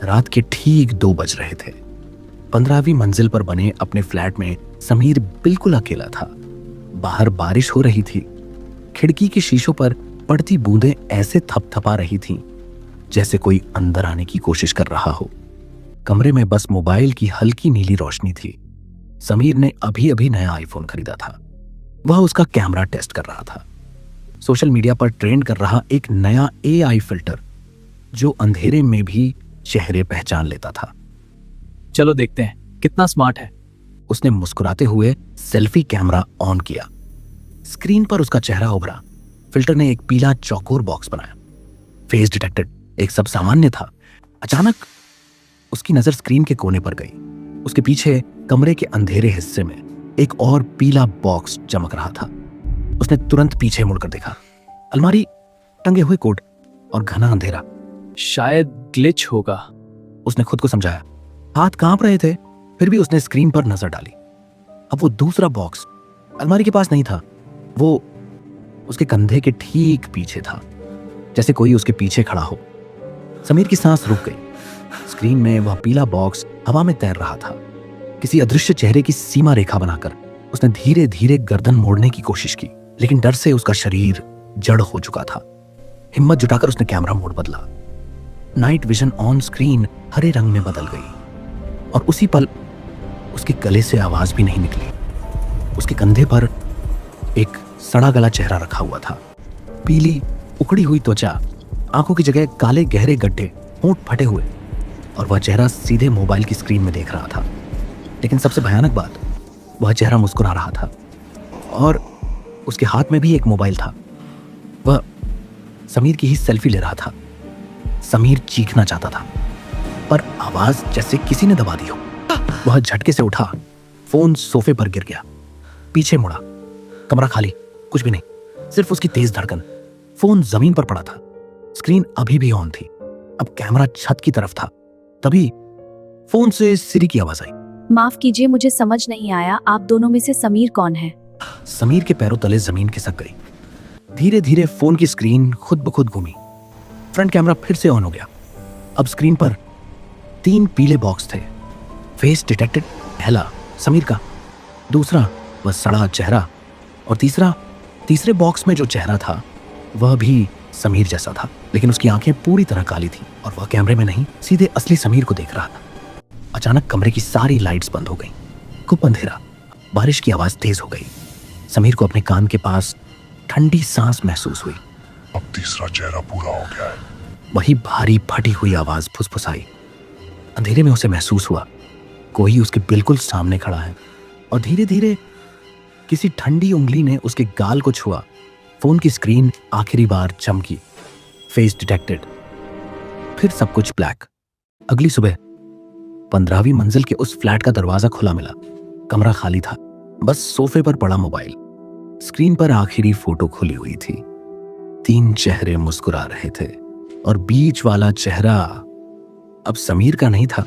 रात के ठीक 2 बज रहे थे। 15वीं मंजिल पर बने अपने फ्लैट में समीर बिल्कुल अकेला था। बाहर बारिश हो रही थी। खिड़की के शीशों पर पड़ती बूंदें ऐसे थपथपा रही थीं जैसे कोई अंदर आने की कोशिश कर रहा हो। कमरे में बस मोबाइल की हल्की नीली रोशनी थी। समीर ने अभी अभी नया आईफोन खरीदा था। वह उसका कैमरा टेस्ट कर रहा था। सोशल मीडिया पर ट्रेंड कर रहा एक नया एआई फिल्टर जो अंधेरे में भी चेहरे पहचान लेता था। चलो देखते हैं कितना स्मार्ट है। उसने मुस्कुराते हुए सेल्फी कैमरा ऑन किया। स्क्रीन पर उसका चेहरा उभरा। फिल्टर ने एक पीला चौकोर बॉक्स बनाया। फेस डिटेक्टेड एक सब सामान्य था। अचानक उसकी नजर स्क्रीन के कोने पर गई। उसके पीछे कमरे के अंधेरे हिस्से में एक और पीला बॉक्स चमक रहा था। उसने तुरंत पीछे मुड़कर देखा। अलमारी, टंगे हुए कोट और घना अंधेरा। शायद ग्लिच होगा, उसने खुद को समझाया। हाथ कांप रहे थे, फिर भी उसने स्क्रीन पर नजर डाली। अब वो दूसरा बॉक्स अलमारी के पास नहीं था, वो उसके कंधे के ठीक पीछे था, जैसे कोई उसके पीछे खड़ा हो। समीर की सांस रुक गई। स्क्रीन में वह पीला बॉक्स हवा में तैर रहा था। किसी अदृश्य चेहरे की सीमा रेखा बनाकर उसने धीरे धीरे गर्दन मोड़ने की कोशिश की, लेकिन डर से उसका शरीर जड़ हो चुका था। हिम्मत जुटाकर उसने कैमरा मोड बदला। नाइट विजन ऑन स्क्रीन हरे रंग में बदल गई और उसी पल उसके गले से आवाज भी नहीं निकली। उसके कंधे पर एक सड़ा गला चेहरा रखा हुआ था। पीली उखड़ी हुई त्वचा, आंखों की जगह काले गहरे गड्ढे, होंठ फटे हुए, और वह चेहरा सीधे मोबाइल की स्क्रीन में देख रहा था। लेकिन सबसे भयानक बात, वह चेहरा मुस्कुरा रहा था और उसके हाथ में भी एक मोबाइल था। वह समीर की ही सेल्फी ले रहा था। समीर चीखना चाहता था, पर आवाज जैसे किसी ने दबा दी हो। वह झटके से उठा, फोन सोफे पर गिर गया। पीछे मुड़ा, कमरा खाली, कुछ भी नहीं, सिर्फ उसकी तेज धड़कन। फोन जमीन पर पड़ा था। स्क्रीन अभी भी ऑन थी। अब कैमरा छत की तरफ था। तभी फोन से सिरी की आवाज आई। माफ कीजिए, मुझे समझ नहीं आया, आप दोनों में से समीर कौन है? समीर के पैरों तले जमीन खिसक गई। धीरे धीरे फोन की स्क्रीन खुद ब खुद घूमी। फ्रंट कैमरा फिर से ऑन हो गया। अब स्क्रीन पर 3 पीले बॉक्स थे। फेस डिटेक्टेड पहला समीर का, दूसरा वह सड़ा चेहरा, और तीसरे बॉक्स में जो चेहरा था वह भी समीर जैसा था, लेकिन उसकी आंखें पूरी तरह काली थी और वह कैमरे में नहीं, सीधे असली समीर को देख रहा था। अचानक कमरे की सारी लाइट्स बंद हो गईं। खूब अंधेरा, बारिश की आवाज तेज हो गई। समीर को अपने कान के पास ठंडी सांस महसूस हुई। अब तीसरा चेहरा पूरा हो गया है। वही भारी फटी हुई आवाज फुसफुसाई। अंधेरे में उसे महसूस हुआ कोई उसके बिल्कुल सामने खड़ा है, और धीरे धीरे किसी ठंडी उंगली ने उसके गाल को छुआ। फोन की स्क्रीन आखिरी बार चमकी। Face detected. फिर सब कुछ ब्लैक। अगली सुबह 15वीं मंजिल के उस फ्लैट का दरवाजा खुला मिला। कमरा खाली था, बस सोफे पर पड़ा मोबाइल। स्क्रीन पर आखिरी फोटो खुली हुई थी। 3 चेहरे मुस्कुरा रहे थे और बीच वाला चेहरा अब समीर का नहीं था,